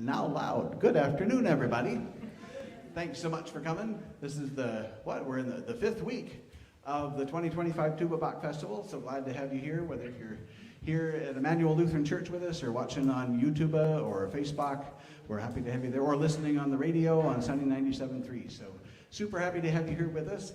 Now loud. Good afternoon, everybody. Thanks so much for coming. This is we're in the fifth week of the 2025 Tuba Bach Festival. So glad to have you here, whether you're here at Emmanuel Lutheran Church with us or watching on YouTube or Facebook. We're happy to have you there, or listening on the radio on Sunday 97.3. So super happy to have you here with us.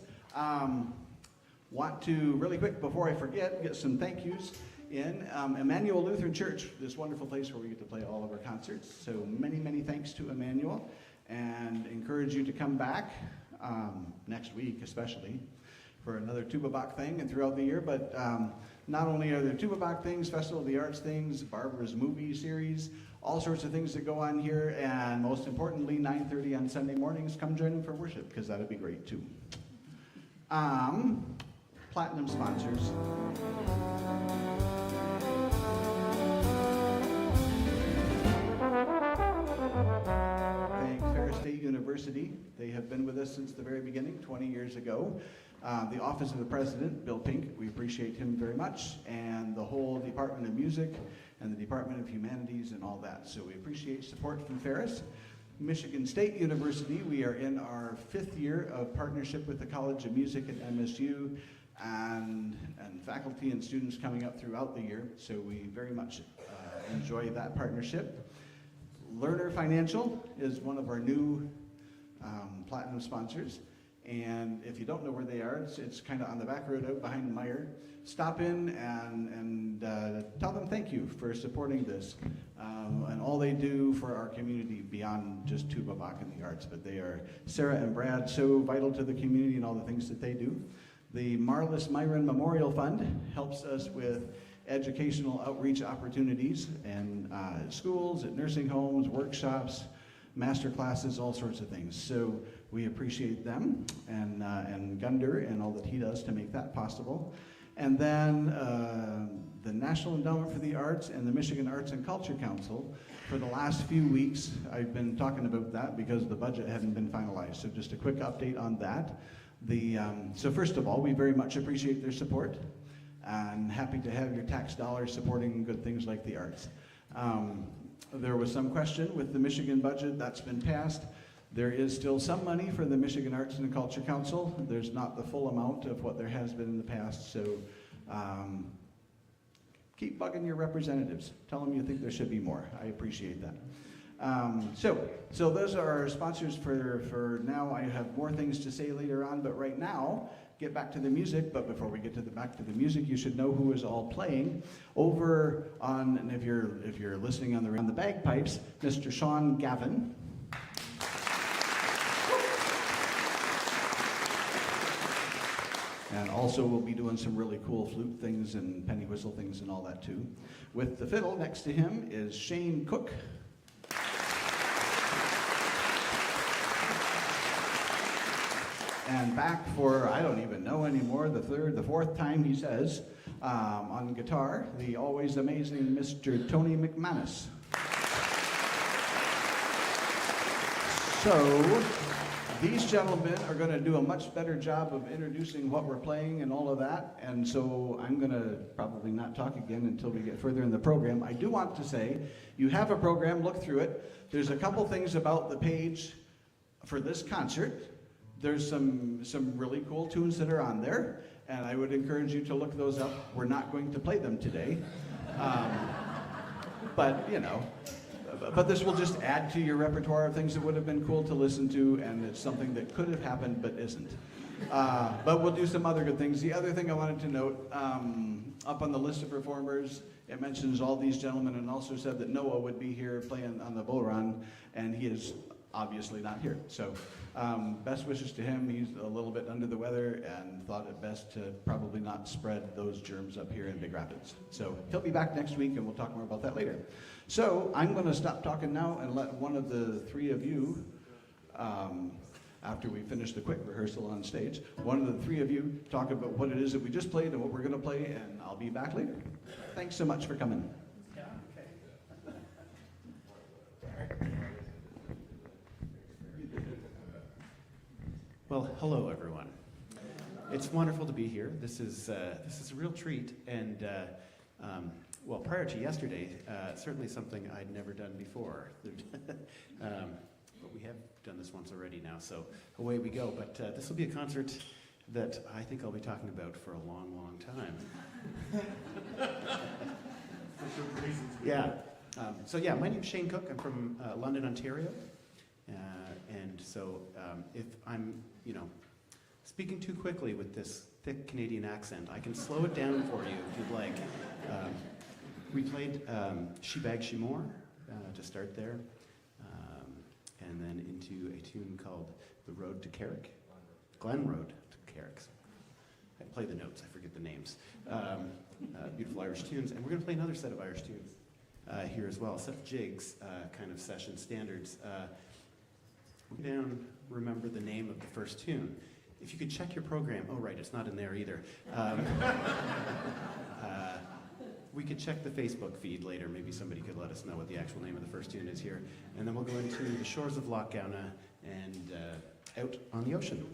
Want to, really quick, before I forget, get some thank yous in. Emmanuel Lutheran Church, this wonderful place where we get to play all of our concerts. So many, many thanks to Emmanuel, and encourage you to come back next week especially for another Tuba Bach thing and throughout the year. But not only are there Tuba Bach things, Festival of the Arts things, Barbara's movie series, all sorts of things that go on here, and most importantly, 9:30 on Sunday mornings, come join them for worship, because that'd be great too. Platinum sponsors. Thank Ferris State University. They have been with us since the very beginning, 20 years ago. The Office of the President, Bill Pink, we appreciate him very much, and the whole Department of Music and the Department of Humanities and all that. So we appreciate support from Ferris. Michigan State University, we are in our 5th year of partnership with the College of Music at MSU, and faculty and students coming up throughout the year. So we very much enjoy that partnership. Lerner Financial is one of our new platinum sponsors. And if you don't know where they are, it's kind of on the back road out behind Meyer. Stop in and tell them thank you for supporting this and all they do for our community beyond just Tuba Bach and the arts. But they are, Sarah and Brad, so vital to the community and all the things that they do. The Marlis Myron Memorial Fund helps us with educational outreach opportunities and schools, at nursing homes, workshops, master classes, all sorts of things. So we appreciate them and Gunder and all that he does to make that possible. And then the National Endowment for the Arts and the Michigan Arts and Culture Council. For the last few weeks, I've been talking about that because the budget hadn't been finalized. So just a quick update on that. So first of all, we very much appreciate their support and happy to have your tax dollars supporting good things like the arts. There was some question with the Michigan budget that's been passed. There is still some money for the Michigan Arts and Culture Council. There's not the full amount of what there has been in the past, so keep bugging your representatives. Tell them you think there should be more. I appreciate that. So those are our sponsors for now. I have more things to say later on, but right now, get back to the music. But before we get to back to the music, you should know who is all playing. Over on, and if you're listening on the bagpipes, Mr. Sean Gavin. And also we'll be doing some really cool flute things and penny whistle things and all that too. With the fiddle next to him is Shane Cook. And back for, I don't even know anymore, the fourth time he says, on guitar, the always amazing Mr. Tony MacManus. So, these gentlemen are going to do a much better job of introducing what we're playing and all of that, and so I'm going to probably not talk again until we get further in the program. I do want to say, you have a program, look through it. There's a couple things about the page for this concert. There's some really cool tunes that are on there, and I would encourage you to look those up. We're not going to play them today, but you know, but this will just add to your repertoire of things that would have been cool to listen to, and it's something that could have happened but isn't. But we'll do some other good things. The other thing I wanted to note, up on the list of performers, it mentions all these gentlemen, and also said that Noah would be here playing on the Bodhrán, and he is obviously not here. So best wishes to him. He's a little bit under the weather and thought it best to probably not spread those germs up here in Big Rapids. So he'll be back next week and we'll talk more about that later. So I'm going to stop talking now and let one of the three of you, after we finish the quick rehearsal on stage, one of the three of you talk about what it is that we just played and what we're going to play, and I'll be back later. Thanks so much for coming. Well, hello everyone. It's wonderful to be here. This is a real treat, and well, prior to yesterday, certainly something I'd never done before. But we have done this once already now, so away we go. But this will be a concert that I think I'll be talking about for a long, long time. Yeah. So yeah, my name's Shane Cook. I'm from London, Ontario. And so if I'm, speaking too quickly with this thick Canadian accent, I can slow it down for you if you'd like. We played She Bag She More to start there, and then into a tune called The Road to Carrick. Glen Road to Carrick. I play the notes, I forget the names. Beautiful Irish tunes, and we're going to play another set of Irish tunes here as well, a set of jigs, kind of session standards. We don't remember the name of the first tune. If you could check your program, oh right, it's not in there either. We could check the Facebook feed later. Maybe somebody could let us know what the actual name of the first tune is here. And then we'll go into the shores of Loch Gowna and out on the ocean.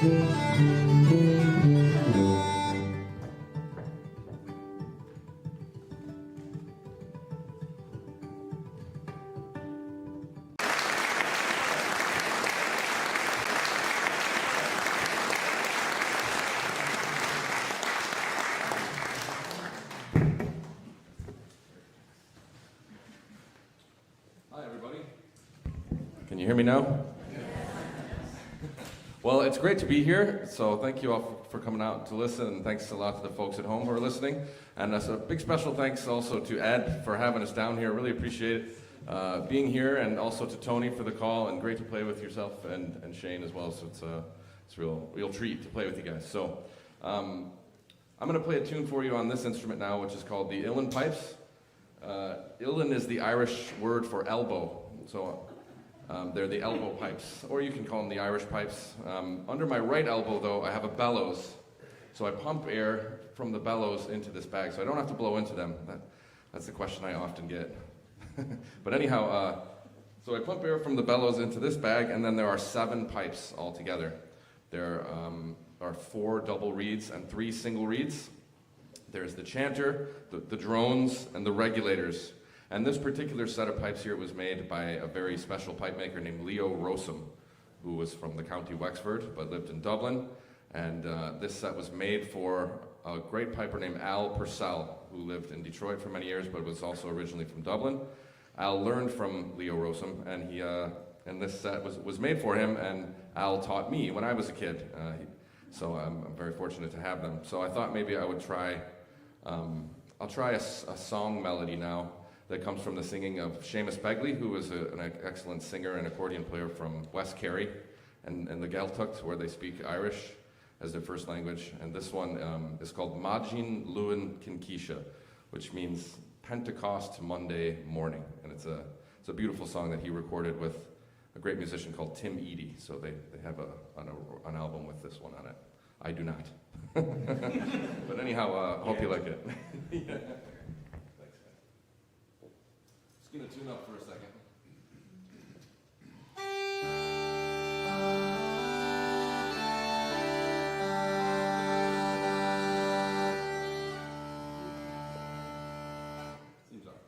Hi, everybody. Can you hear me now? Well, it's great to be here, so thank you all for coming out to listen, and thanks a lot to the folks at home who are listening. And a big special thanks also to Ed for having us down here. Really appreciate it being here, and also to Tony for the call, and great to play with yourself and Shane as well. So it's a real treat to play with you guys. So I'm going to play a tune for you on this instrument now, which is called the uilleann pipes. Uilleann is the Irish word for elbow, so they're the elbow pipes, or you can call them the Irish pipes. Under my right elbow, though, I have a bellows, so I pump air from the bellows into this bag, so I don't have to blow into them. That's the question I often get. But anyhow, so I pump air from the bellows into this bag, and then there are 7 pipes altogether. There are 4 double reeds and 3 single reeds. There's the chanter, the drones, and the regulators. And this particular set of pipes here was made by a very special pipe maker named Leo Rosum, who was from the county Wexford, but lived in Dublin. And this set was made for a great piper named Al Purcell, who lived in Detroit for many years, but was also originally from Dublin. Al learned from Leo Rosum, and this set was made for him, and Al taught me when I was a kid. So I'm very fortunate to have them. So I thought maybe I would try, I'll try a song melody now that comes from the singing of Seamus Begley, who was an excellent singer and accordion player from West Kerry and the Gaeltacht, where they speak Irish as their first language. And this one is called Magin Luan Kinkisha, which means Pentecost Monday morning. And it's a beautiful song that he recorded with a great musician called Tim Eady. So they have an album with this one on it. I do not. But anyhow, hope you like it. Yeah. Thanks, man. Just gonna tune up for a second. Seems all right.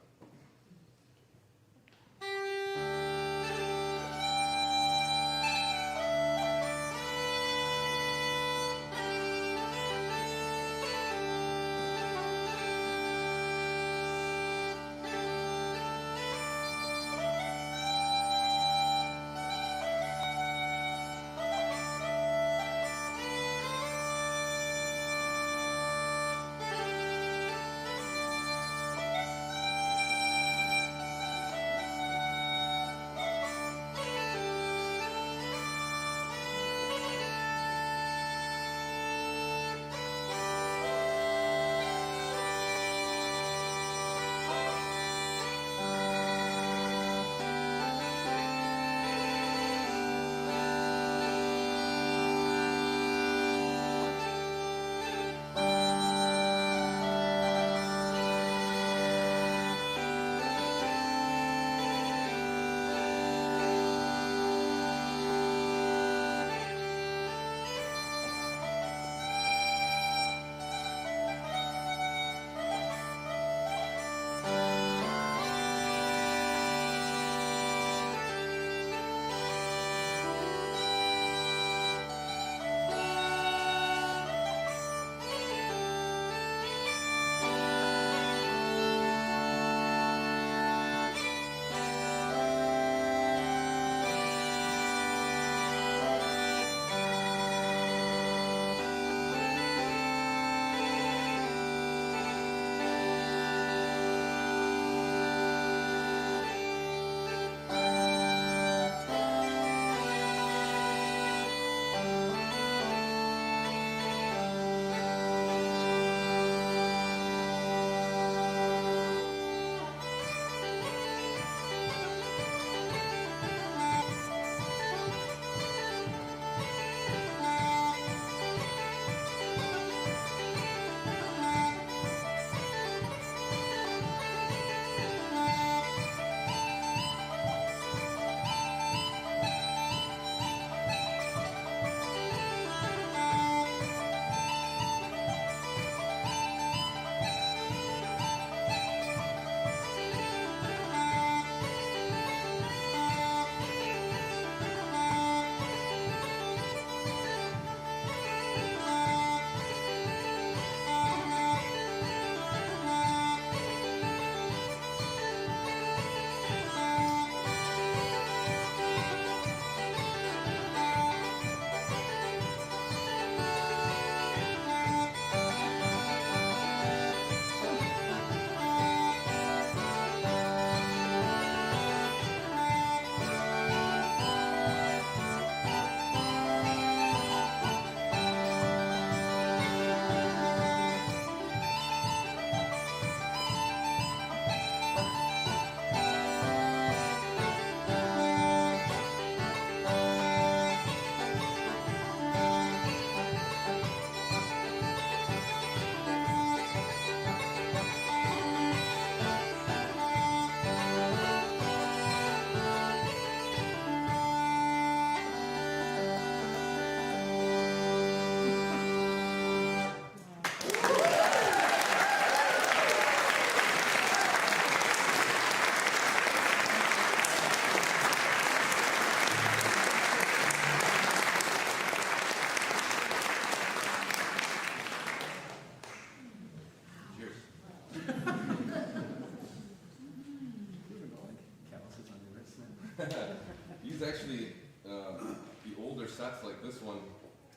but this one,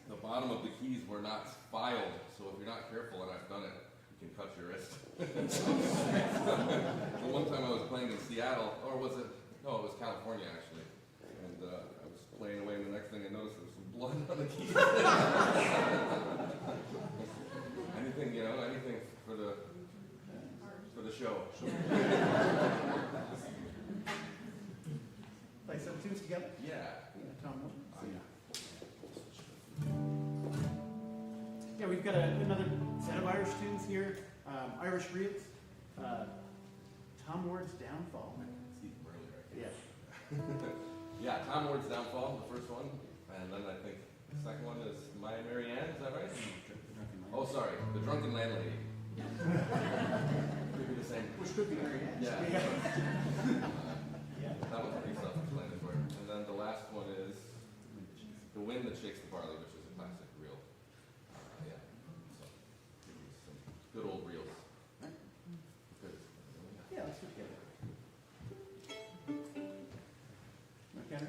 the bottom of the keys were not filed, so if you're not careful, and I've done it, you can cut your wrist. The one time I was playing in Seattle, or was it? No, it was California actually, and I was playing away, and the next thing I noticed there was some blood on the keys. Anything, anything for the show. Play some tunes together. Yeah. Tom. Yeah, we've got another set of Irish tunes here. Irish reels. Tom Ward's Downfall. Yeah. Yeah, Tom Ward's Downfall, the first one, and then I think the second one is My Mary Ann. Is that right? Oh, sorry, The Drunken Landlady. Could be the same. Which could be Mary Ann. Yeah. Yeah. That one's pretty self-explanatory. And then the last one is The Wind That Shakes the Barley, which is a classic reel. Yeah. So, some good old reels. Good. Yeah, let's do it together. Okay.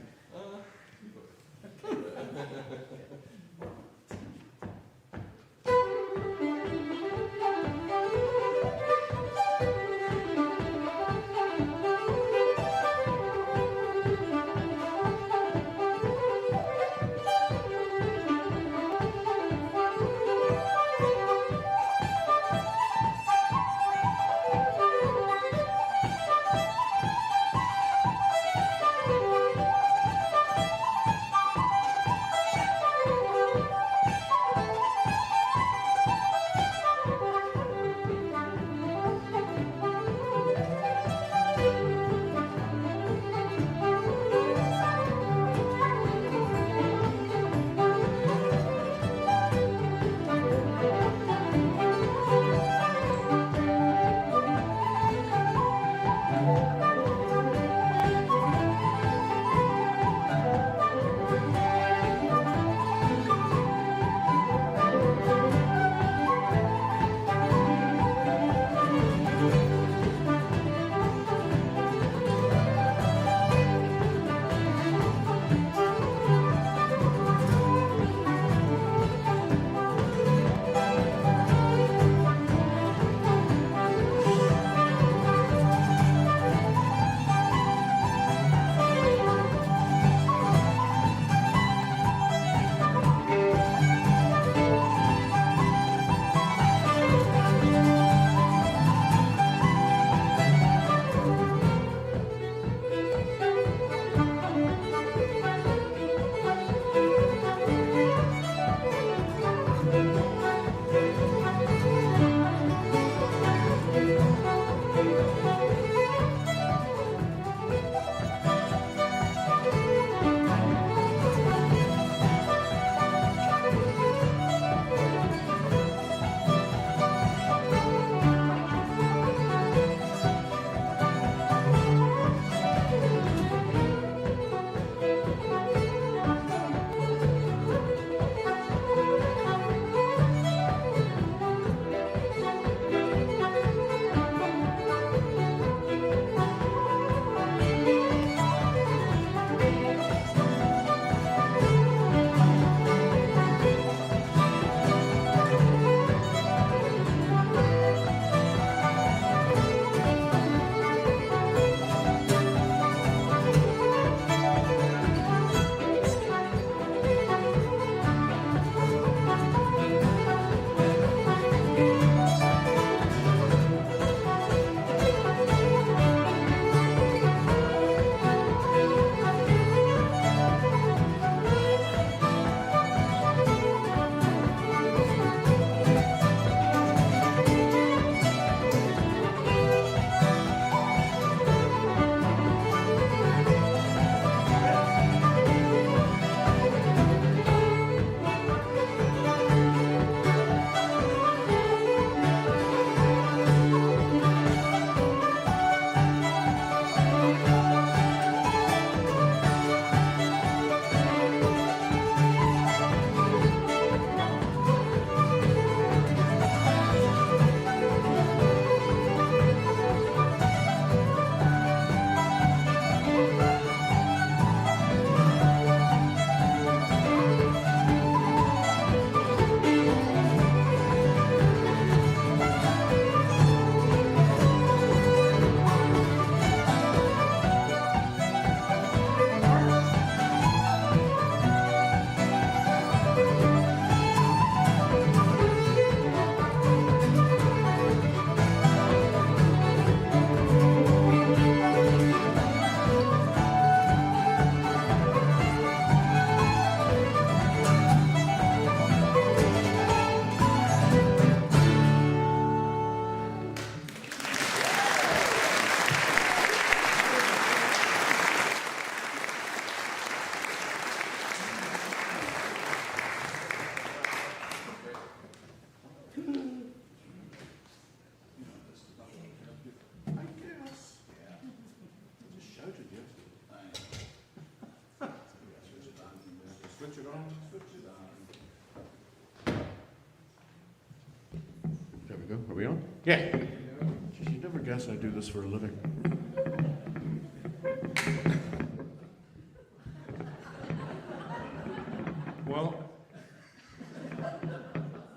we on? Yeah. Geez, you'd never guess I do this for a living. Well,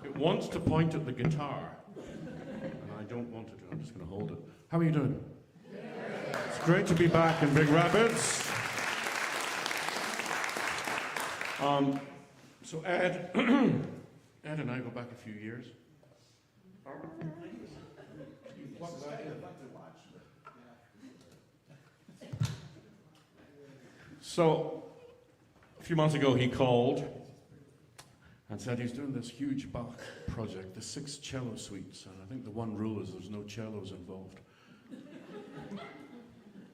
it wants to point at the guitar, and I don't want it to. I'm just going to hold it. How are you doing? It's great to be back in Big Rapids. So Ed, Ed and I go back a few years. So, a few months ago he called and said he's doing this huge Bach project, the 6 cello suites, and I think the one rule is there's no cellos involved.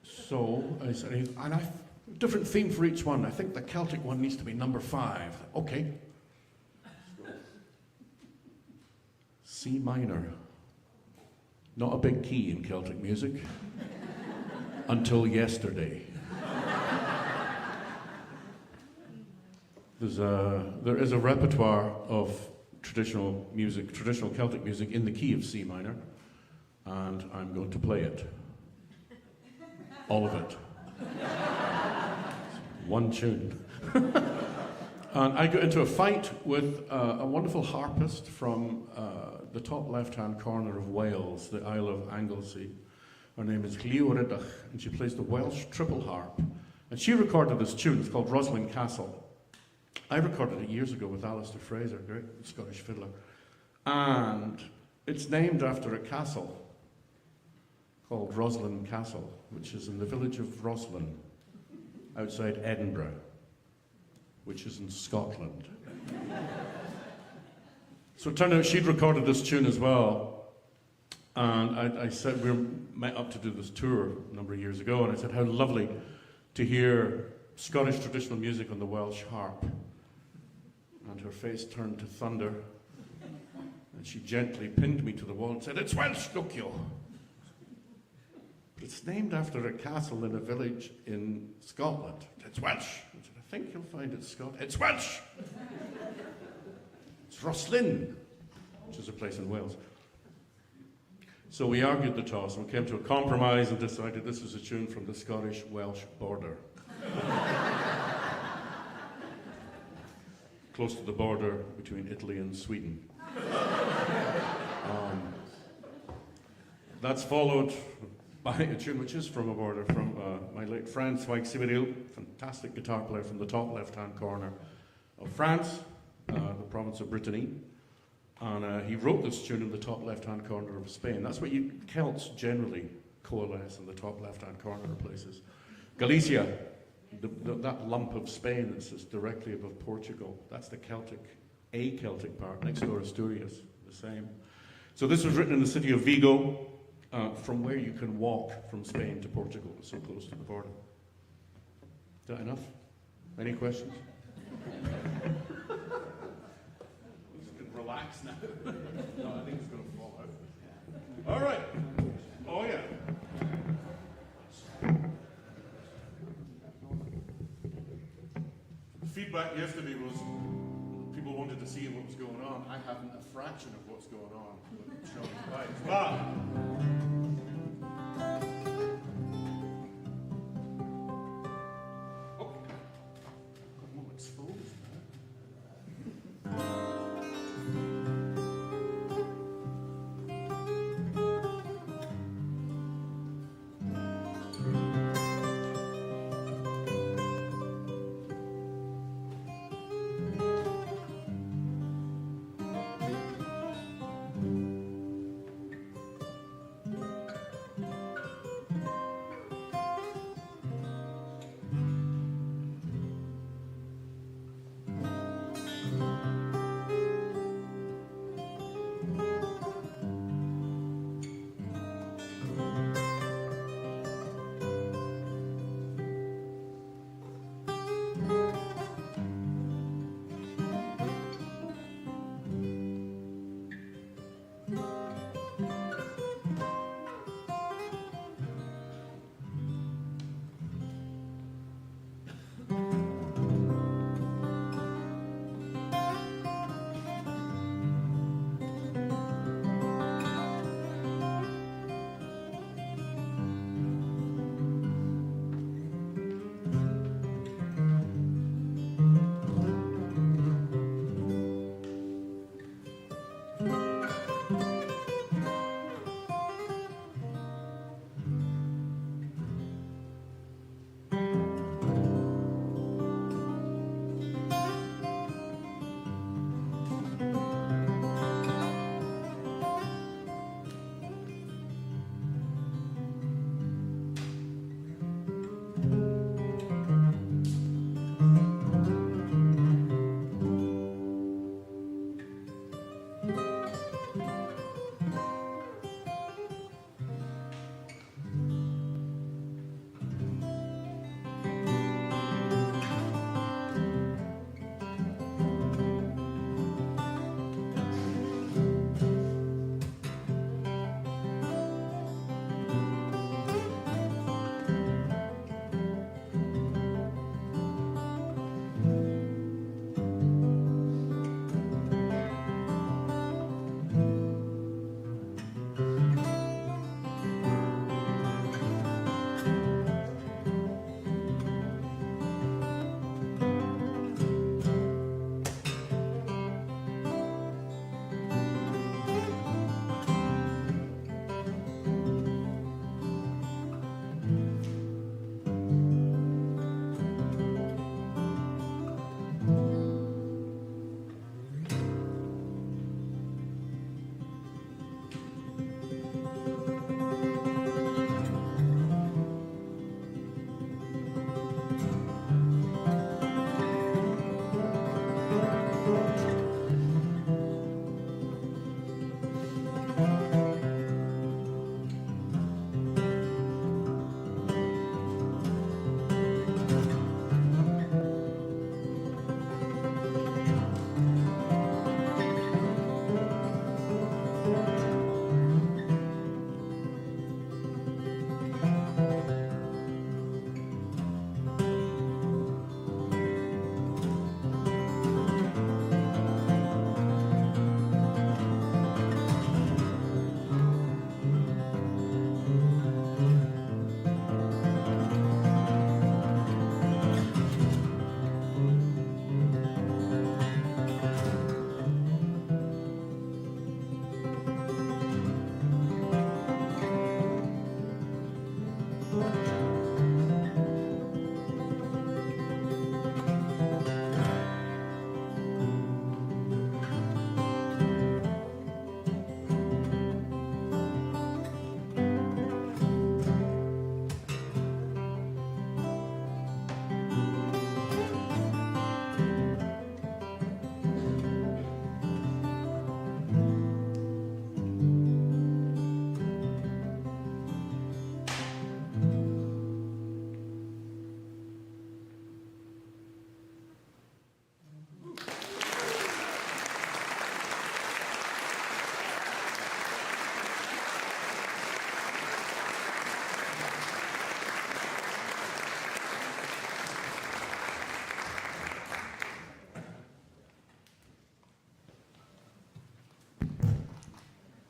So I said, and different theme for each one. I think the Celtic one needs to be number 5. Okay. C minor. Not a big key in Celtic music. Until yesterday. There is a repertoire of traditional music, traditional Celtic music in the key of C minor, and I'm going to play it. All of it. One tune. And I got into a fight with a wonderful harpist from the top left-hand corner of Wales, the Isle of Anglesey. Her name is Llywelyn, and she plays the Welsh triple harp. And she recorded this tune, it's called Roslyn Castle. I recorded it years ago with Alistair Fraser, great Scottish fiddler. And it's named after a castle called Roslyn Castle, which is in the village of Roslyn, outside Edinburgh, which is in Scotland. So it turned out she'd recorded this tune as well. And I said, we met up to do this tour a number of years ago, and I said, how lovely to hear Scottish traditional music on the Welsh harp. And her face turned to thunder, and she gently pinned me to the wall and said, it's Welsh, look you. But it's named after a castle in a village in Scotland. It's Welsh. I said, I think you'll find it's Scottish. It's Welsh. It's Roslyn, which is a place in Wales. So we argued the toss and we came to a compromise and decided this was a tune from the Scottish-Welsh border. Close to the border between Italy and Sweden. That's followed by a tune which is from a border, from my late friend Fiddle, fantastic guitar player from the top left-hand corner of France, the province of Brittany. And he wrote this tune in the top left-hand corner of Spain. That's what Celts generally coalesce in the top left-hand corner of places. Galicia, that lump of Spain that sits directly above Portugal, that's the Celtic part. Next door, Asturias, the same. So this was written in the city of Vigo, from where you can walk from Spain to Portugal. It's so close to the border. Is that enough? Any questions? Relax now. No, I think it's going to fall out. All right. Oh, yeah. The feedback yesterday was people wanted to see what was going on. I haven't a fraction of what's going on with Sean's pipes. But it's full.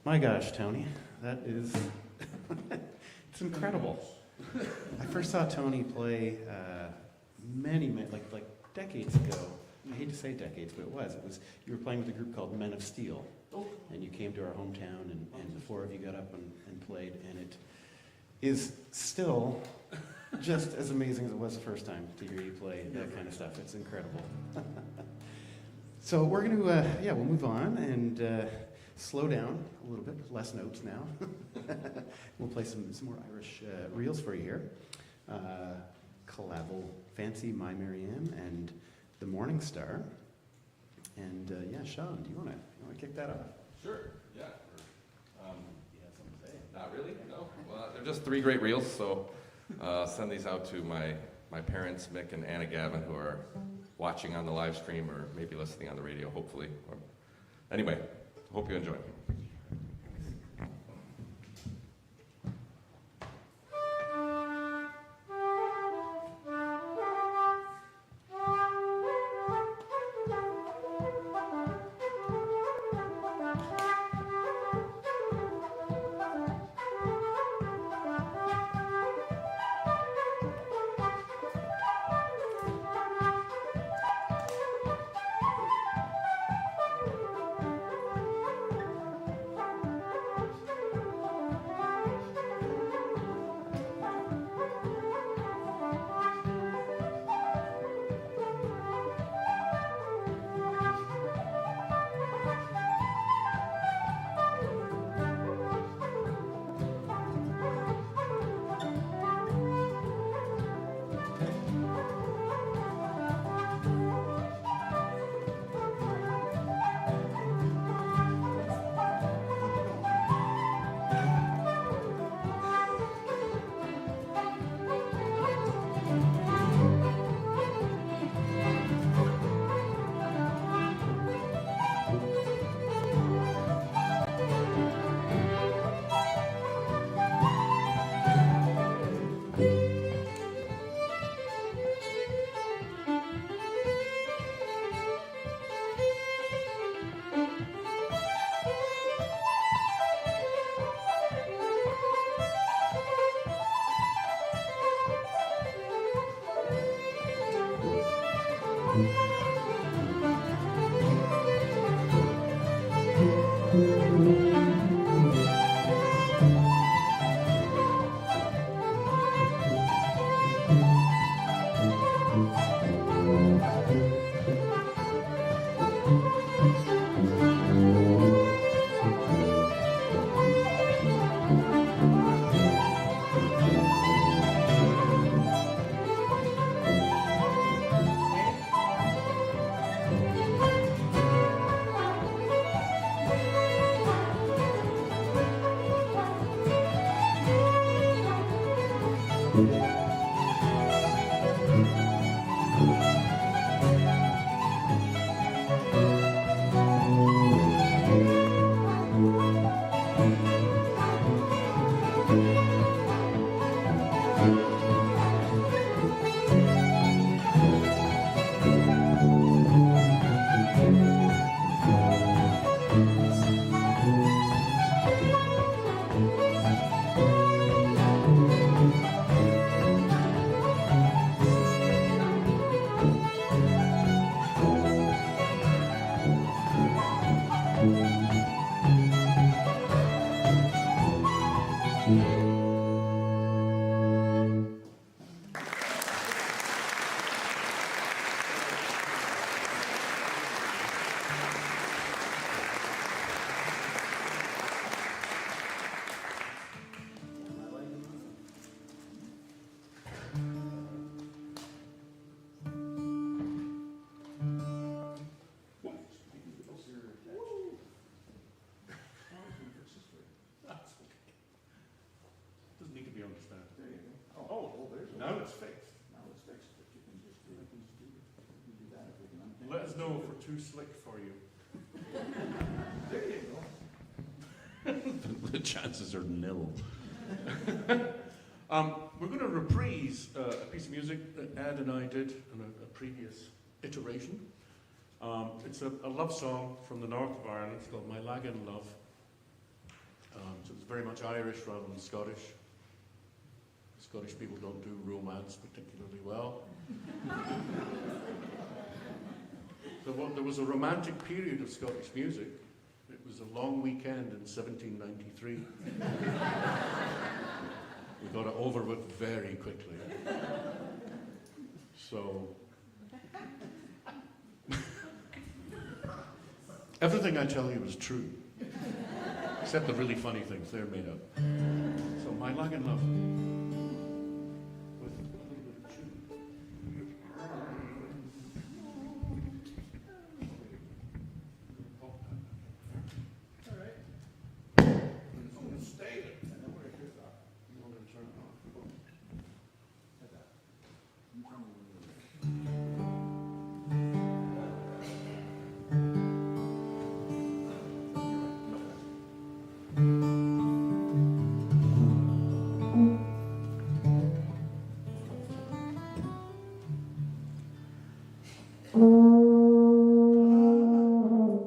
My gosh, Tony, that is, it's incredible. I first saw Tony play like decades ago. I hate to say decades, but it was. You were playing with a group called Men of Steel, and you came to our hometown, and the four of you got up and played, and it is still just as amazing as it was the first time to hear you play that kind of stuff. It's incredible. So we're going to, we'll move on and slow down a little bit, less notes now. We'll play some more Irish reels for you here. Clavel, Fancy, My Marianne, and The Morning Star. And Sean, do you want to kick that off? Sure, yeah. Not really, no. Well, they're just 3 great reels, so send these out to my parents, Mick and Anna Gavin, who are watching on the live stream or maybe listening on the radio, hopefully. Anyway, hope you enjoy. Now it's fixed. Let us know if we're too slick for you. There you go. The chances are nil. We're going to reprise a piece of music that Ed and I did in a previous iteration. It's a love song from the north of Ireland. It's called My Lagan Love. So it's very much Irish rather than Scottish. Scottish people don't do romance particularly well. There was a romantic period of Scottish music. It was a long weekend in 1793. We got it over with very quickly. So, everything I tell you is true, except the really funny things, they're made up. So, My Lagan Love. With a little bit of tune. All right. It's going to stay there. I'm going to turn it off.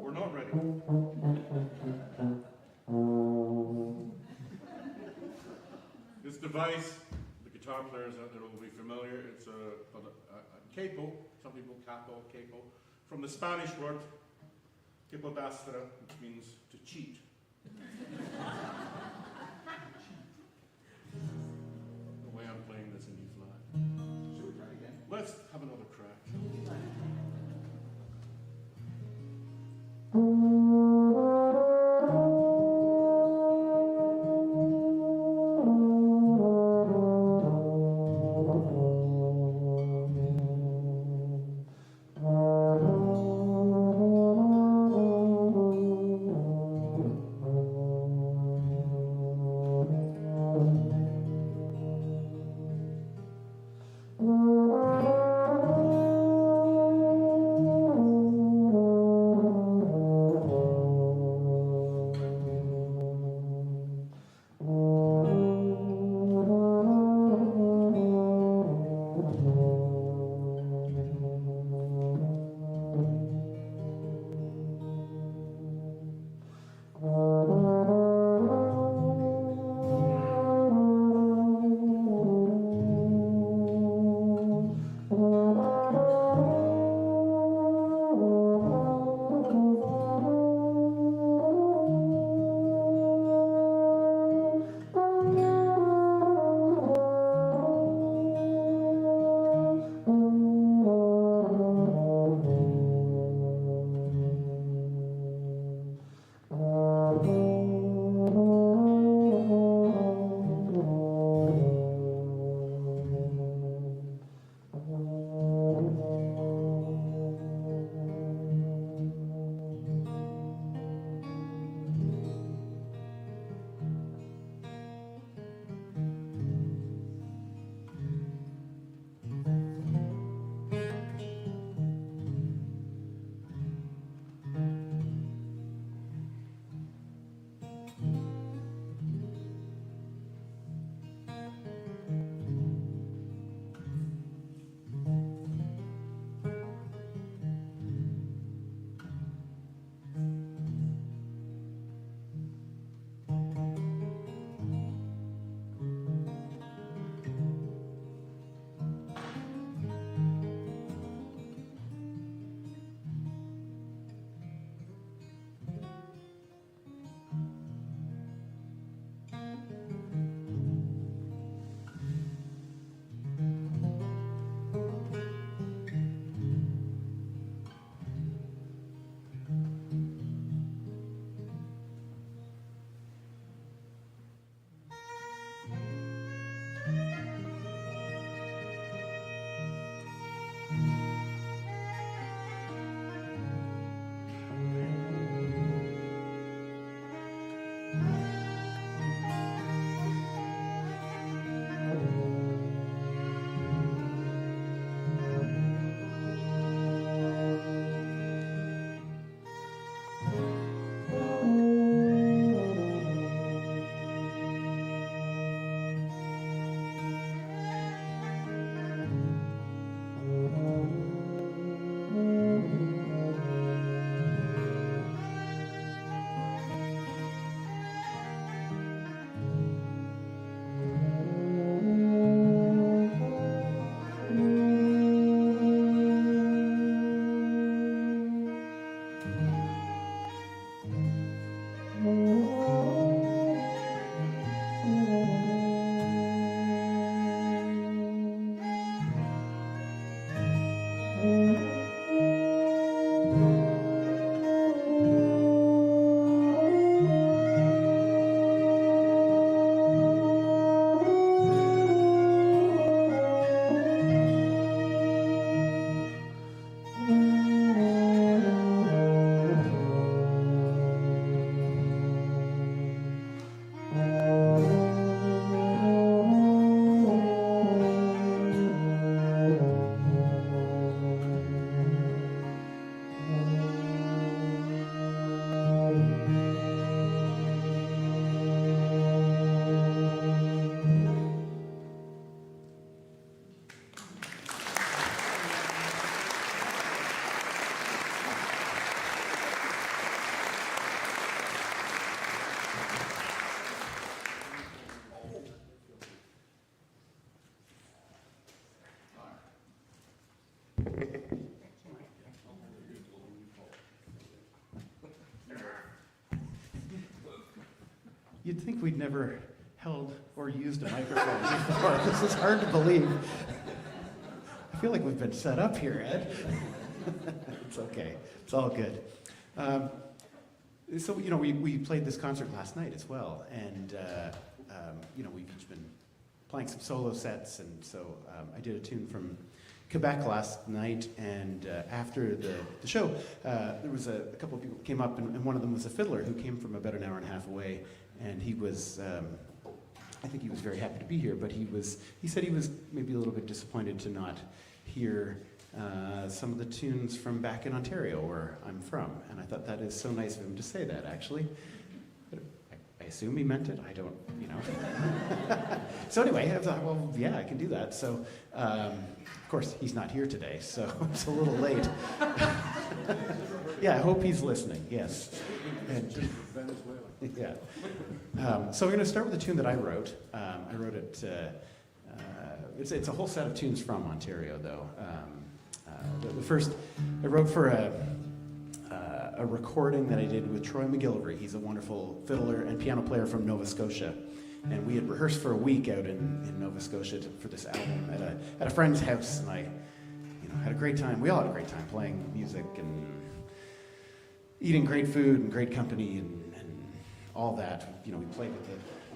We're not ready. This device, the guitar players out there will be familiar. It's a capo, some people capo, from the Spanish word capodastra, which means to cheat. The way I'm playing this in E flat. Should we try again? Let's have another crack. You'd think we'd never held or used a microphone before. This is hard to believe. I feel like we've been set up here, Ed. It's okay. It's all good. So, we played this concert last night as well, and, we've each been playing some solo sets, and so I did a tune from Quebec last night, and after the show, there was a couple of people who came up, and one of them was a fiddler who came from about an hour and a half away, and he was, I think he was very happy to be here, but he said he was maybe a little bit disappointed to not hear some of the tunes from back in Ontario, where I'm from, and I thought that is so nice of him to say that, actually. But I assume he meant it. I don't, So anyway, I thought, well, yeah, I can do that. So, of course, he's not here today, so it's a little late. Yeah, I hope he's listening, yes. And, yeah. So we're going to start with a tune that I wrote. I wrote it, it's a whole set of tunes from Ontario, though. The first, I wrote for a recording that I did with Troy McGillivray. He's a wonderful fiddler and piano player from Nova Scotia. And we had rehearsed for a week out in Nova Scotia for this album at a friend's house. And I had a great time. We all had a great time playing music and eating great food and great company and all that. We played with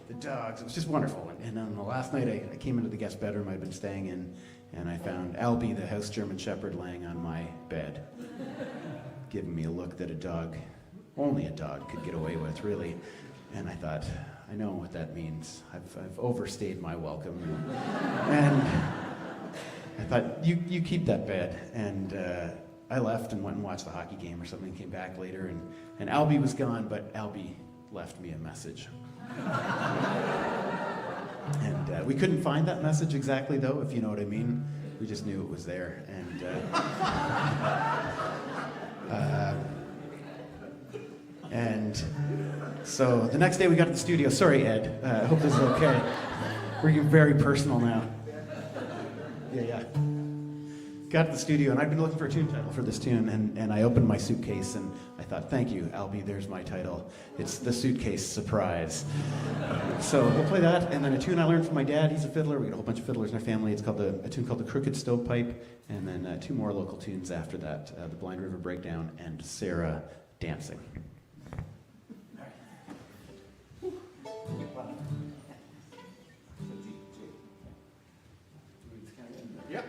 the dogs. It was just wonderful. And on the last night, I came into the guest bedroom I'd been staying in, and I found Albie, the house German Shepherd, laying on my bed, giving me a look that only a dog could get away with, really. And I thought, I know what that means. I've overstayed my welcome. And I thought, you keep that bed. And I left and went and watched the hockey game or something, came back later, and Albie was gone, but Albie left me a message. And we couldn't find that message exactly, though, if you know what I mean. We just knew it was there. And so the next day we got to the studio. Sorry, Ed. I hope this is okay. We're getting very personal now. Yeah. Got to the studio, and I'd been looking for a tune title for this tune, and I opened my suitcase, and I thought, thank you, Albie, there's my title. It's The Suitcase Surprise. So we'll play that, and then a tune I learned from my dad. He's a fiddler. We got a whole bunch of fiddlers in our family. It's called a tune called The Crooked Stovepipe, and then two more local tunes after that, The Blind River Breakdown and Sarah Dancing. Yep.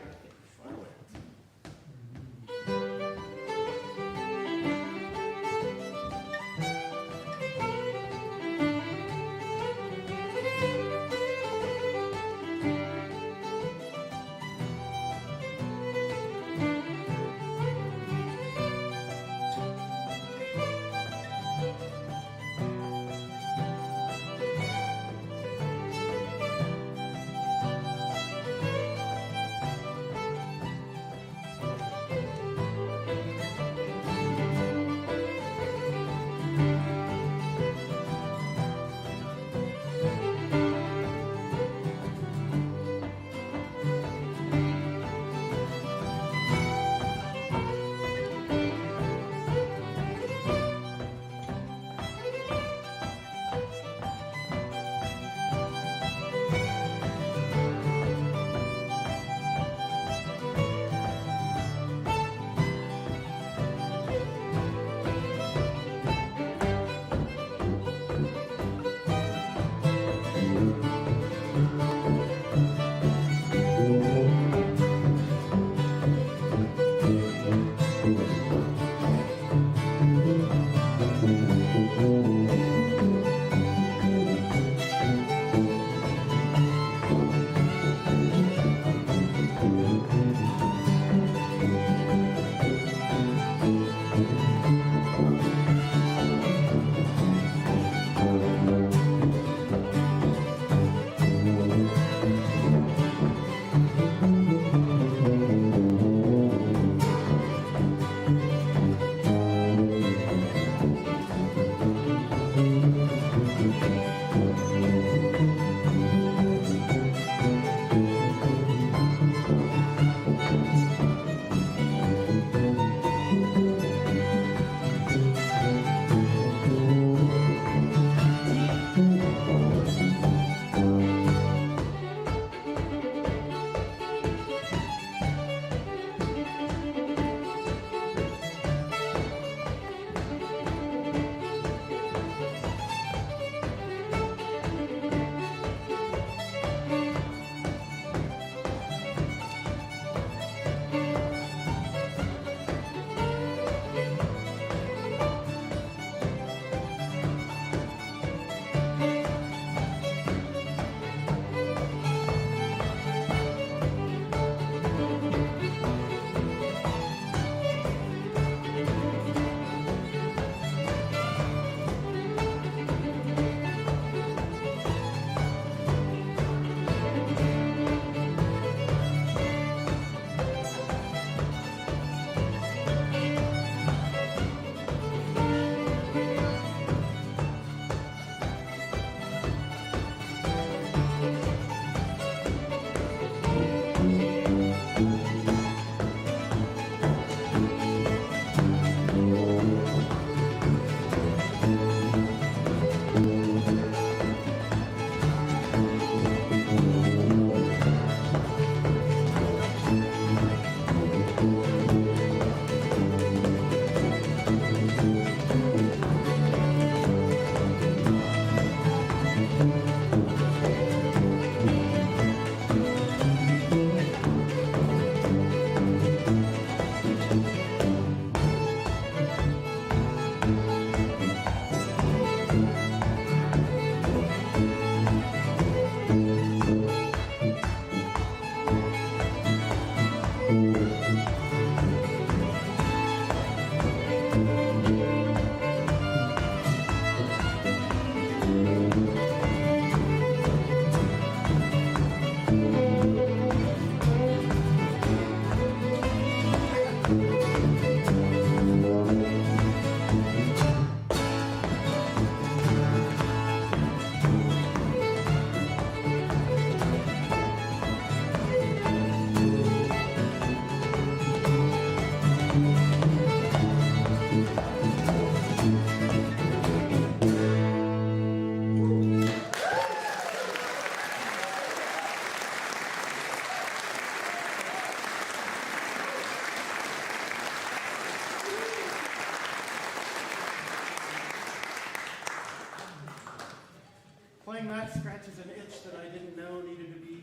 that scratches an itch that I didn't know needed to be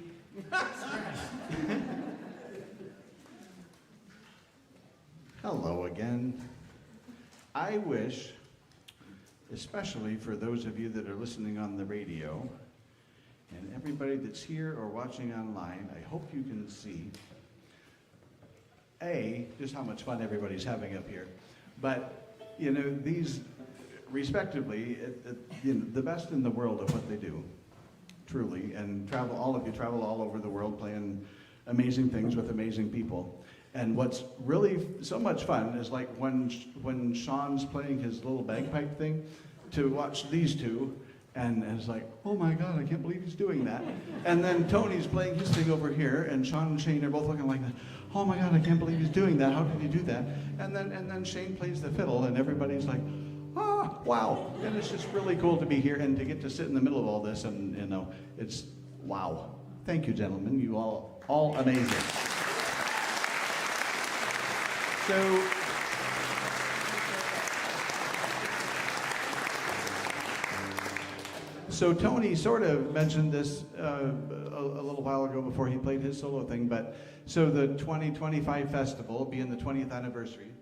scratched. Hello again. I wish, especially for those of you that are listening on the radio, and everybody that's here or watching online, I hope you can see, just how much fun everybody's having up here. But, you know, these, respectively, the best in the world of what they do, truly, and all of you travel all over the world playing amazing things with amazing people. And what's really so much fun is like when Sean's playing his little bagpipe thing, to watch these two, and it's like, oh my God, I can't believe he's doing that. And then Tony's playing his thing over here, and Sean and Shane are both looking like that. Oh my God, I can't believe he's doing that. How did he do that? And then Shane plays the fiddle, and everybody's like, wow. And it's just really cool to be here and to get to sit in the middle of all this, and you know, it's wow. Thank you, gentlemen. You all amazing. So Tony sort of mentioned this a little while ago before he played his solo thing, but so the 2025 festival being the 20th anniversary,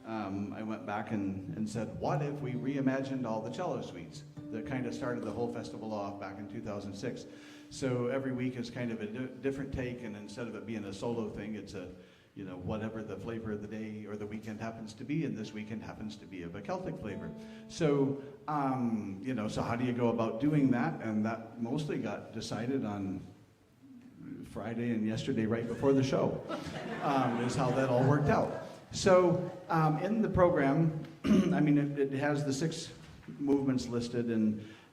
I went back and said, what if we reimagined all the cello suites that kind of started the whole festival off back in 2006. So every week is kind of a different take, and instead of it being a solo thing, it's a, you know, whatever the flavor of the day or the weekend happens to be, and this weekend happens to be of a Celtic flavor. So, you know, so how do you go about doing that? And that mostly got decided on Friday and yesterday right before the show, is how that all worked out. So in the program, I mean, it has the 6 movements listed,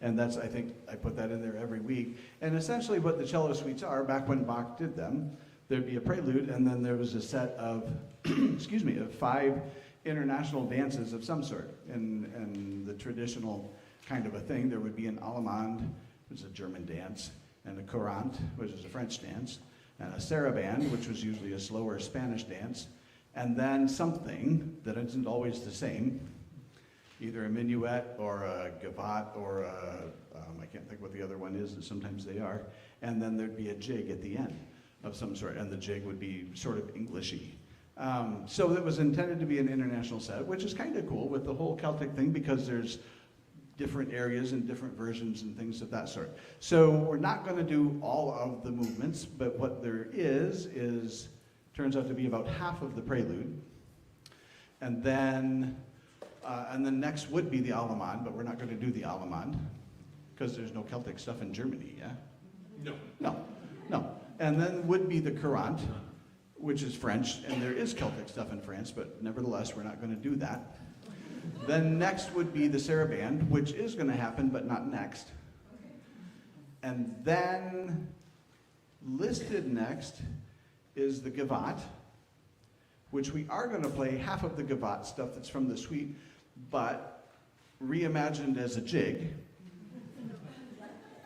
and that's, I think, I put that in there every week. And essentially what the cello suites are, back when Bach did them, there'd be a prelude, and then there was a set of, excuse me, of 5 international dances of some sort. And the traditional kind of a thing, there would be an allemande, which is a German dance, and a courant, which is a French dance, and a sarabande, which was usually a slower Spanish dance, and then something that isn't always the same, either a minuet or a gavotte or I can't think what the other one is, and sometimes they are, and then there'd be a jig at the end of some sort, and the jig would be sort of Englishy. So it was intended to be an international set, which is kind of cool with the whole Celtic thing, because there's different areas and different versions and things of that sort. So we're not going to do all of the movements, but what there is turns out to be about half of the prelude, and then next would be the allemande, but we're not going to do the allemande because there's no Celtic stuff in Germany, yeah? No. And then would be the courant, which is French, and there is Celtic stuff in France, but nevertheless, we're not going to do that. Then next would be the sarabande, which is going to happen, but not next. And then listed next is the gavotte, which we are going to play half of the gavotte stuff that's from the suite, but reimagined as a jig.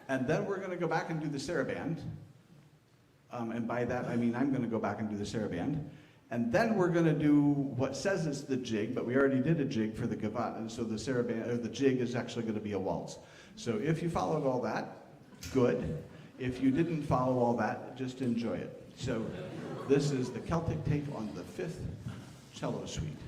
And then we're going to go back and do the sarabande. And by that, I mean I'm going to go back and do the sarabande. And then we're going to do what says it's the jig, but we already did a jig for the gavotte, and so the sarabande, or the jig, is actually going to be a waltz. So if you followed all that, good. If you didn't follow all that, just enjoy it. So this is the Celtic take on the 5th cello suite.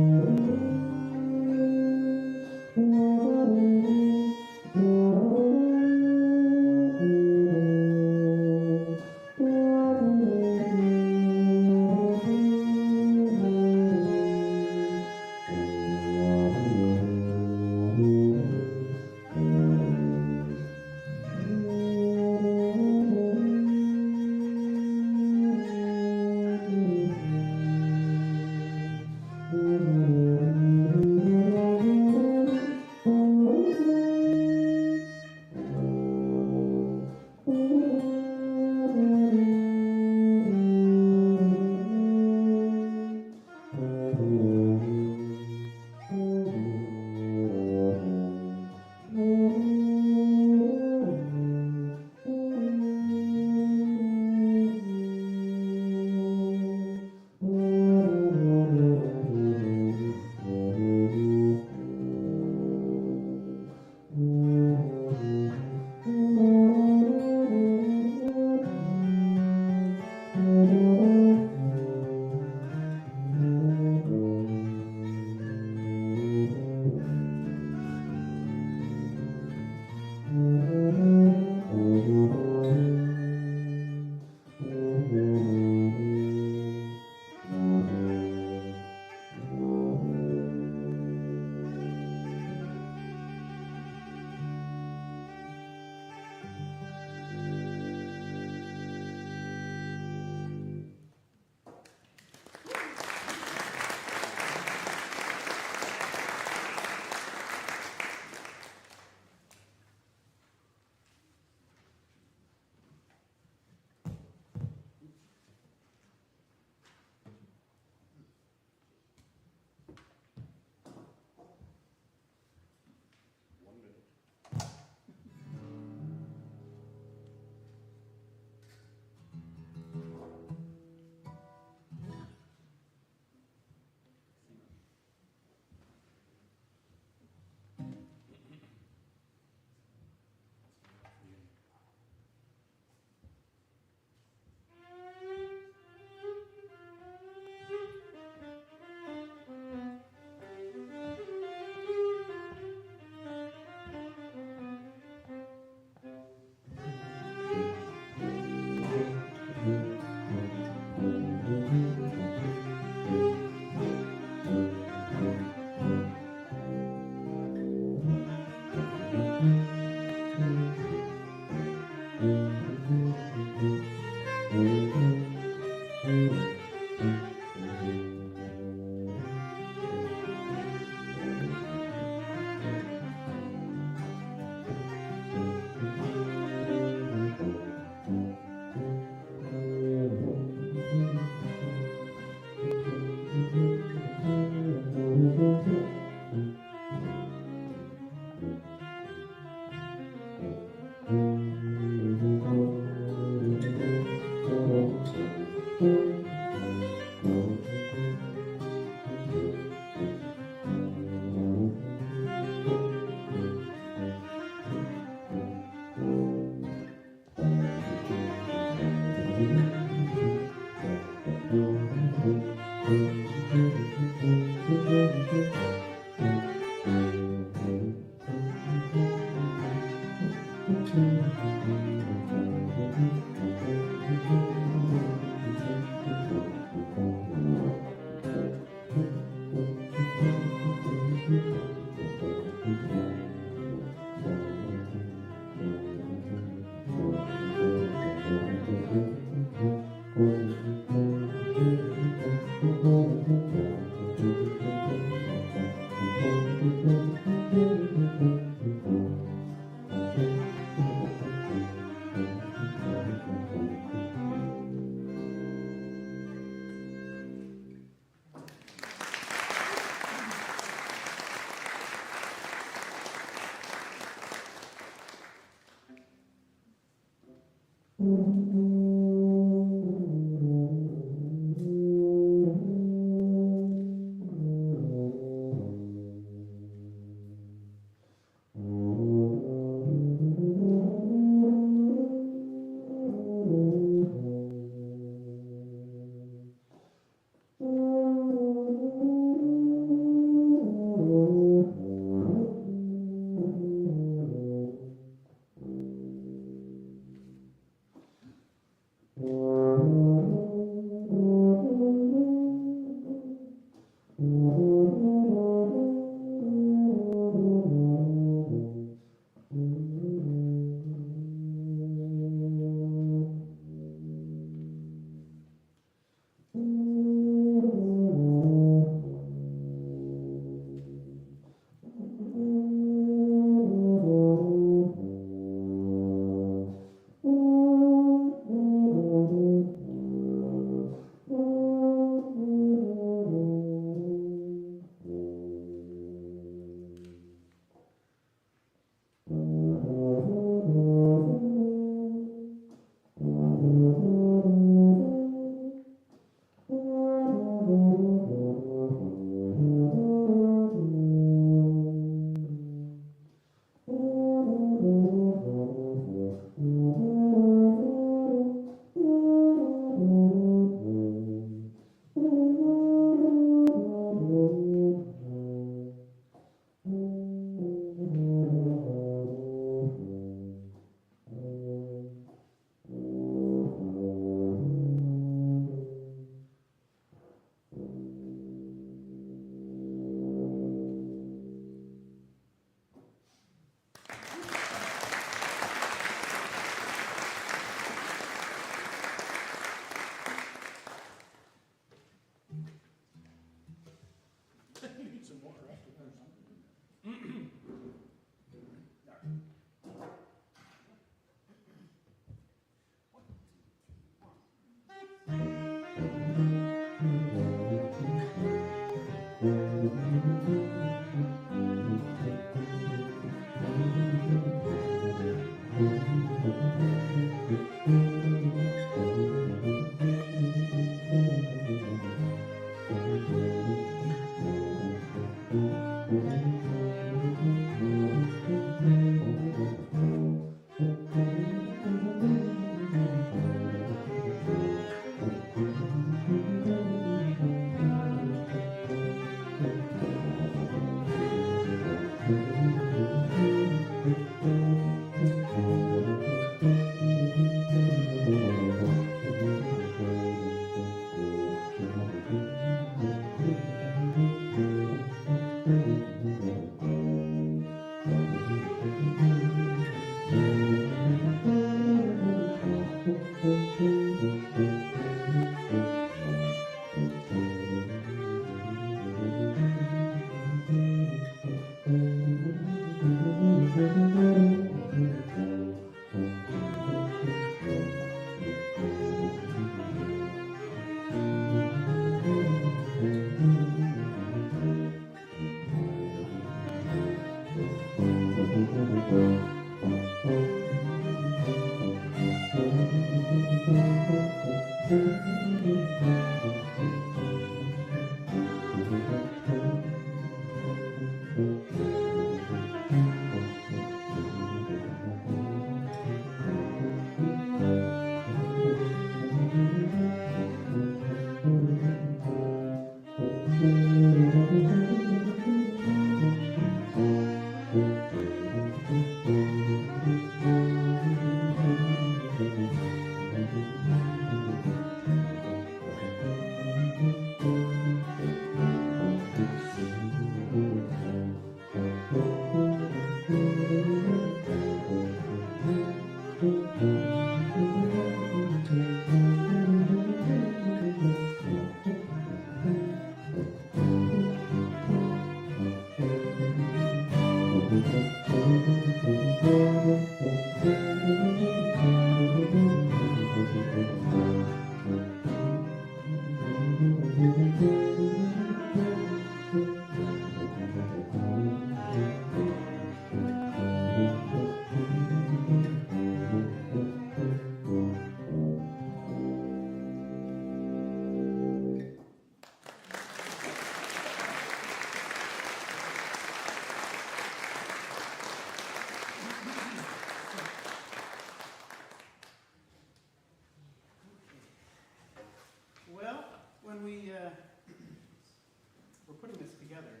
together.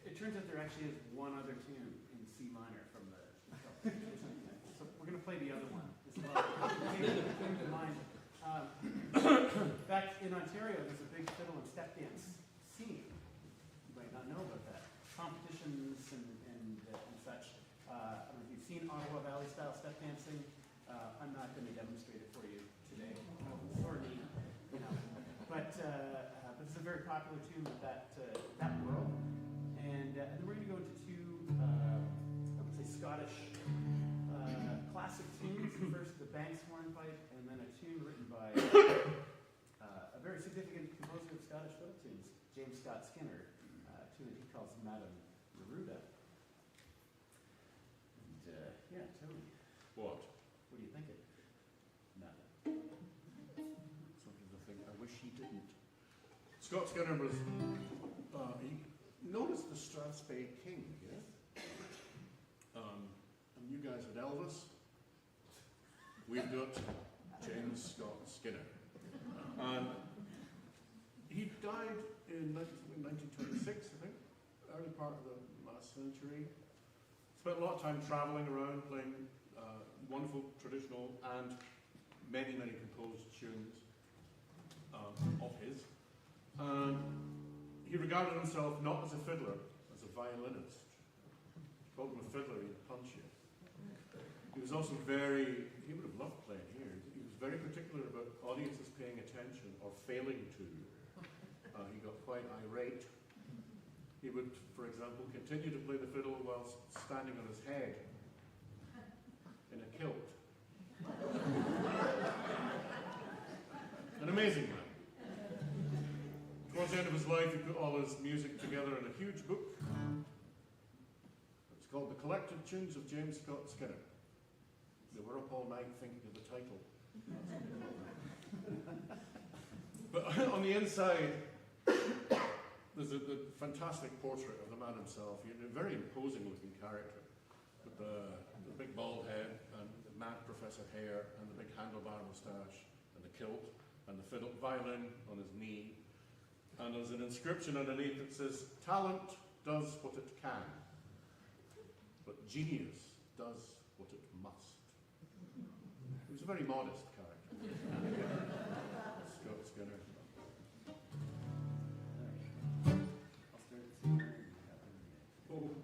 It turns out there actually is one other tune in C minor from the so we're going to play the other one as well. Came to mind. Back in Ontario, there's a big fiddle and step dance scene. You might not know about that. Competitions and such. I don't know if you've seen Ottawa Valley style step dancing. I'm not going to demonstrate it for you today. Sort of neat, you know. But it's a very popular tune with that world. And then we're going to go into two, I would say, Scottish classic tunes. First, the Banks hornpipe, and then a tune written by a very significant composer of Scottish fiddle tunes, James Scott Skinner, a tune that he calls Madame Neruda. And yeah, Tony, What? what do you think? Nothing. Something to think. I wish he didn't. Scott Skinner was. He noticed the Strathspey King, yeah? And you guys had Elvis. We've got James Scott Skinner. And he died in 1926, I think, early part of the last century. Spent a lot of time traveling around playing wonderful traditional and many, many composed tunes of his. He regarded himself not as a fiddler, as a violinist. He called him a fiddler, he'd punch you. He was also he would have loved playing here. He was very particular about audiences paying attention or failing to. He got quite irate. He would, for example, continue to play the fiddle whilst standing on his head in a kilt. An amazing man. Towards the end of his life, he put all his music together in a huge book. It's called The Collected Tunes of James Scott Skinner. They were up all night thinking of the title. But on the inside, there's a fantastic portrait of the man himself. He's a very imposing-looking character, with the big bald head and the mad professor hair and the big handlebar moustache and the kilt and the fiddle violin on his knee. And there's an inscription underneath that says, "Talent does what it can, but genius does what it must." He was a very modest character. Scott Skinner. I'll start at C minor. Oh.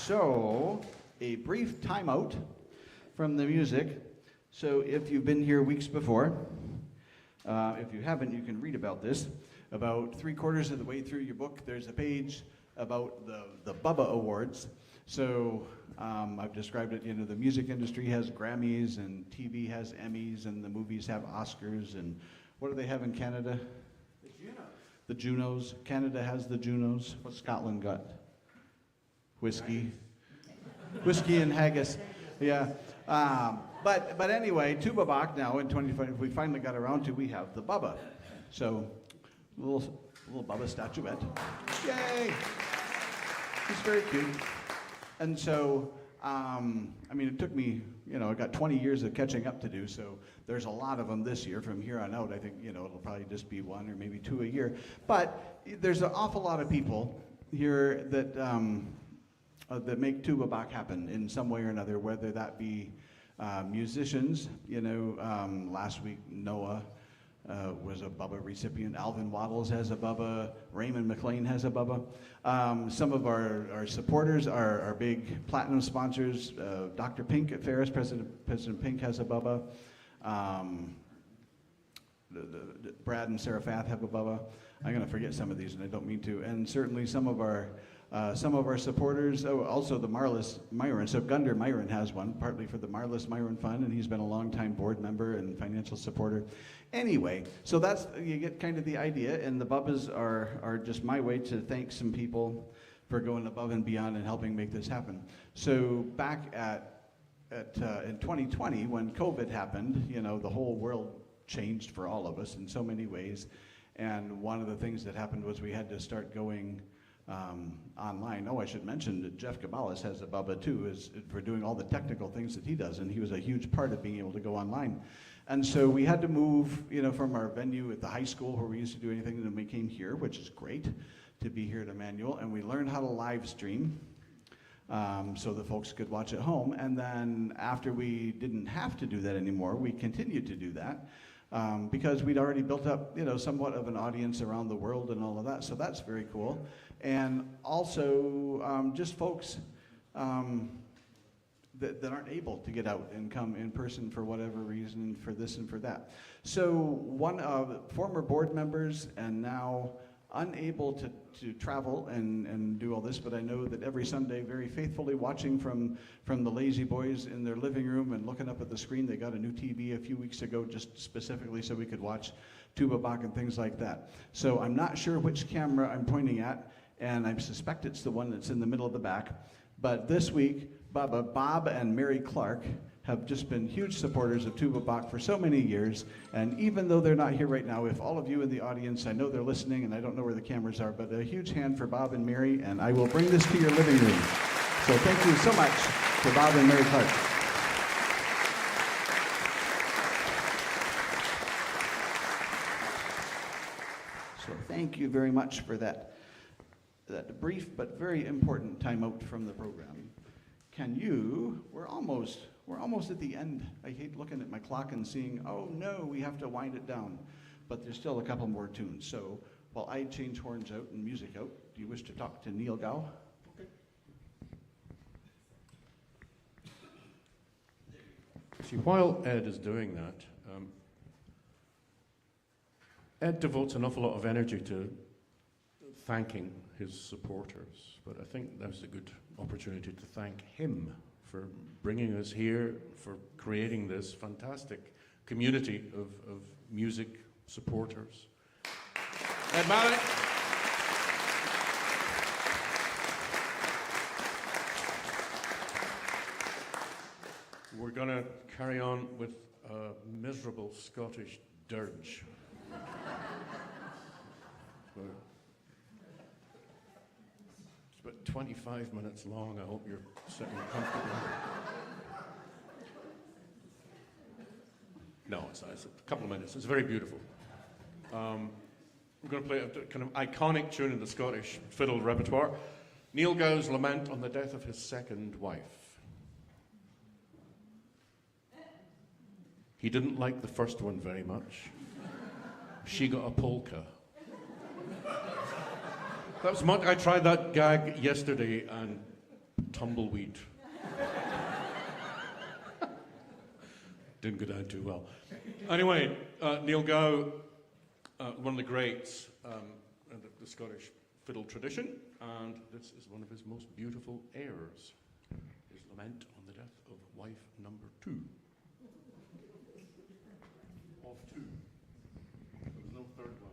So, a brief timeout from the music. So if you've been here weeks before, if you haven't, you can read about this. About 3/4 of the way through your book, there's a page about the Bubba Awards. So I've described it, the music industry has Grammys, and TV has Emmys, and the movies have Oscars, and what do they have in Canada? The Juno. The Junos. Canada has the Junos. What's Scotland got? Whiskey. Whiskey and haggis. Yeah. But anyway, Tuba Bach now in 2020, we finally got around to, we have the Bubba. So, little Bubba statuette. Yay! He's very cute. And so, it took me, I got 20 years of catching up to do, so there's a lot of them this year. From here on out, I think, it'll probably just be 1 or maybe 2 a year. But there's an awful lot of people here that make Tuba Bach happen in some way or another, whether that be musicians. Last week Noah was a Bubba recipient. Alvin Waddles has a Bubba. Raymond McLean has a Bubba. Some of our supporters are big platinum sponsors. Dr. Pink at Ferris, President Pink has a Bubba. Brad and Sarah Fath have a Bubba. I'm going to forget some of these, and I don't mean to. And certainly some of our supporters, also the Marlis Myron. So Gunder Myron has one, partly for the Marlis Myron Fund, and he's been a long-time board member and financial supporter. Anyway, so you get kind of the idea, and the Bubbas are just my way to thank some people for going above and beyond and helping make this happen. So back in 2020, when COVID happened, the whole world changed for all of us in so many ways. And one of the things that happened was we had to start going online. I should mention that Jeff Gabalis has a Bubba too, for doing all the technical things that he does, and he was a huge part of being able to go online. And so we had to move, from our venue at the high school where we used to do anything, and then we came here, which is great to be here at Emmanuel, and we learned how to live stream so that folks could watch at home. And then after we didn't have to do that anymore, we continued to do that. Because we'd already built up, somewhat of an audience around the world and all of that, so that's very cool. And also, just folks that aren't able to get out and come in person for whatever reason, for this and for that. So one of former board members and now unable to travel and do all this, but I know that every Sunday, very faithfully watching from the Lazy Boys in their living room and looking up at the screen. They got a new TV a few weeks ago just specifically so we could watch Tuba Bach and things like that. So I'm not sure which camera I'm pointing at, and I suspect it's the one that's in the middle of the back. But this week, Bob and Mary Clark have just been huge supporters of Tuba Bach for so many years. And even though they're not here right now, if all of you in the audience, I know they're listening and I don't know where the cameras are, but a huge hand for Bob and Mary, and I will bring this to your living room. So thank you so much to Bob and Mary Clark. So thank you very much for that brief but very important timeout from the program. We're almost at the end. I hate looking at my clock and seeing, oh no, we have to wind it down. But there's still a couple more tunes. So while I change horns out and music out, do you wish to talk to Neil Gow? Okay. See, while Ed is doing that, Ed devotes an awful lot of energy to thanking his supporters, but I think that's a good opportunity to thank him for bringing us here, for creating this fantastic community of music supporters. Ed Mallett. We're going to carry on with a miserable Scottish dirge. It's about 25 minutes long. I hope you're sitting comfortably. No, it's a couple of minutes. It's very beautiful. We're going to play a kind of iconic tune in the Scottish fiddle repertoire. Neil Gow's Lament on the Death of His Second Wife. He didn't like the first one very much. She got a polka. That was much. I tried that gag yesterday and tumbleweed. Didn't go down too well. Anyway, Neil Gow, one of the greats in the Scottish fiddle tradition, and this is one of his most beautiful airs, his Lament on the Death of Wife Number 2. Of 2. There was no third wife.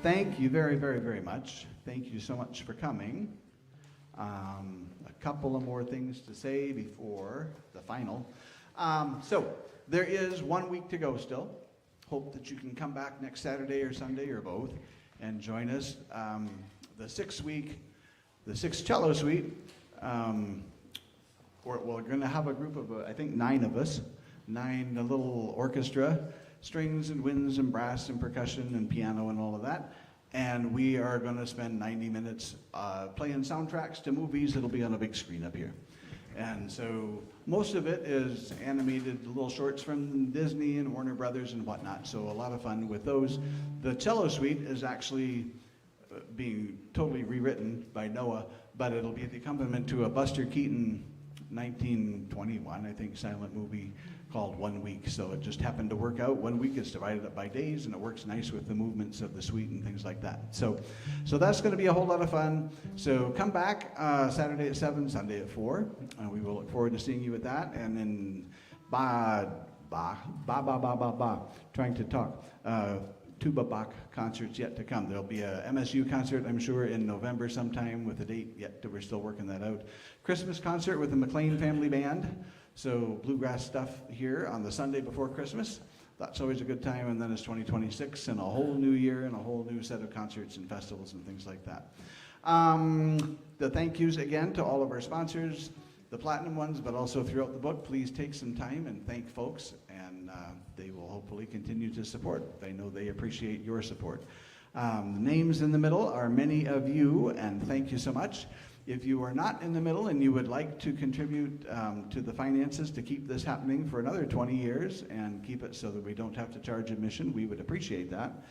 thank you very, very, very much. Thank you so much for coming. A couple of more things to say before the final. So there is 1 week to go still. Hope that you can come back next Saturday or Sunday or both and join us. The 6 cello suite, we're going to have a group of, I think, 9 of us, 9, a little orchestra, strings and winds and brass and percussion and piano and all of that. And we are going to spend 90 minutes playing soundtracks to movies that'll be on a big screen up here. And so most of it is animated little shorts from Disney and Warner Brothers and whatnot. So a lot of fun with those. The cello suite is actually being totally rewritten by Noah, but it'll be the accompaniment to a Buster Keaton 1921, I think, silent movie called 1 Week. So it just happened to work out. 1 week is divided up by days, and it works nice with the movements of the suite and things like that. So that's going to be a whole lot of fun. So come back Saturday at 7, Sunday at 4. We will look forward to seeing you at that. And then trying to talk. Tuba Bach concerts yet to come. There'll be a MSU concert, I'm sure, in November sometime with a date yet. We're still working that out. Christmas concert with the McLean Family Band. So bluegrass stuff here on the Sunday before Christmas. That's always a good time. And then it's 2026 and a whole new year and a whole new set of concerts and festivals and things like that. The thank yous again to all of our sponsors, the platinum ones, but also throughout the book. Please take some time and thank folks, and they will hopefully continue to support. I know they appreciate your support. The names in the middle are many of you, and thank you so much. If you are not in the middle and you would like to contribute to the finances to keep this happening for another 20 years and keep it so that we don't have to charge admission, we would appreciate that.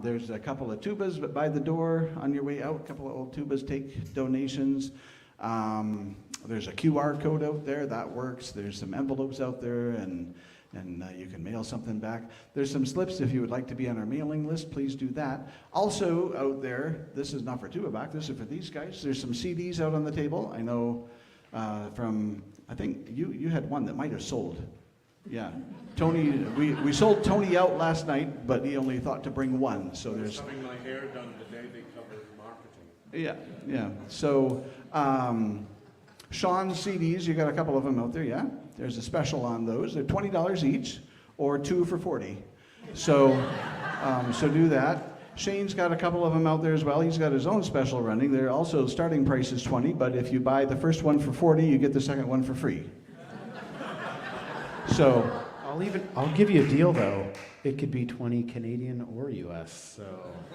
There's a couple of tubas by the door on your way out. A couple of old tubas take donations. There's a QR code out there that works. There's some envelopes out there, and you can mail something back. There's some slips if you would like to be on our mailing list. Please do that. Also out there, this is not for Tuba Bach, this is for these guys. There's some CDs out on the table. I know from, I think you had one that might have sold. Yeah, Tony, we sold Tony out last night, but he only thought to bring one. So there's having my hair done the day they covered marketing. Yeah. So Sean's CDs, you got a couple of them out there, yeah? There's a special on those. They're $20 each, or 2 for $40. So do that. Shane's got a couple of them out there as well. He's got his own special running. They're also starting price is $20, but if you buy the first one for $40, you get the second one for free. So I'll give you a deal though. It could be 20 Canadian or US. So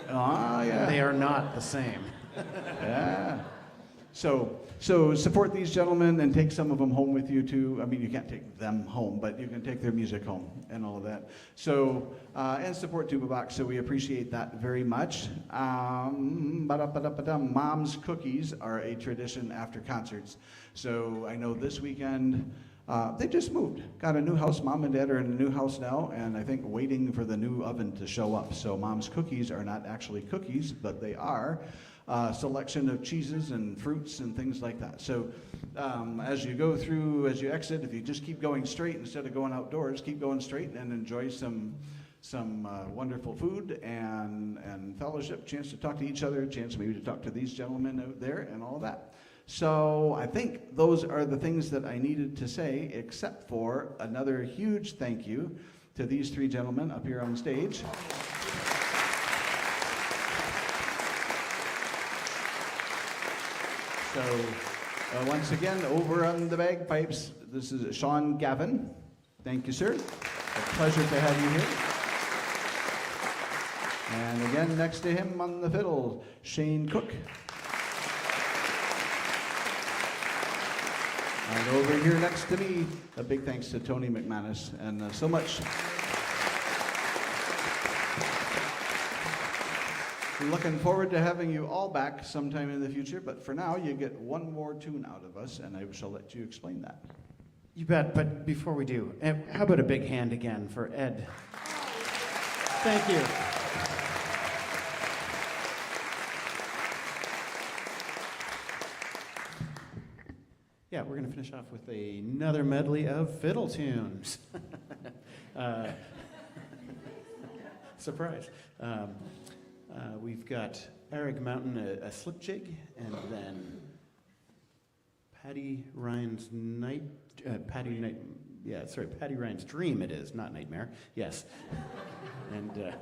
yeah. They are not the same. Yeah. So support these gentlemen and take some of them home with you too. I mean, you can't take them home, but you can take their music home and all of that. So, and support Tuba Bach, so we appreciate that very much. Mom's cookies are a tradition after concerts. So I know this weekend, they just moved. Got a new house. Mom and Dad are in a new house now, and I think waiting for the new oven to show up. So Mom's cookies are not actually cookies, but they are selection of cheeses and fruits and things like that. So as you go through, as you exit, if you just keep going straight instead of going outdoors, keep going straight and enjoy some wonderful food and fellowship, chance to talk to each other, chance maybe to talk to these gentlemen out there and all of that. So I think those are the things that I needed to say, except for another huge thank you to these 3 gentlemen up here on stage. So once again, over on the bagpipes, this is Sean Gavin. Thank you, sir. A pleasure to have you here. And again, next to him on the fiddle, Shane Cook. And over here next to me, a big thanks to Tony MacManus, and so much. Looking forward to having you all back sometime in the future, but for now, you get one more tune out of us, and I shall let you explain that. You bet, but before we do, how about a big hand again for Ed? Thank you. Yeah, we're going to finish off with another medley of fiddle tunes. Surprise. We've got Arag Mountain, a slip jig, and then Paddy Ryan's Paddy Ryan's Dream it is, not Nightmare, yes. And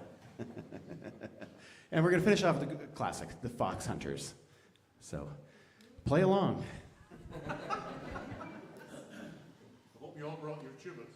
and we're going to finish off with the classic, the Fox Hunters. So, play along. I hope you all brought your tubas.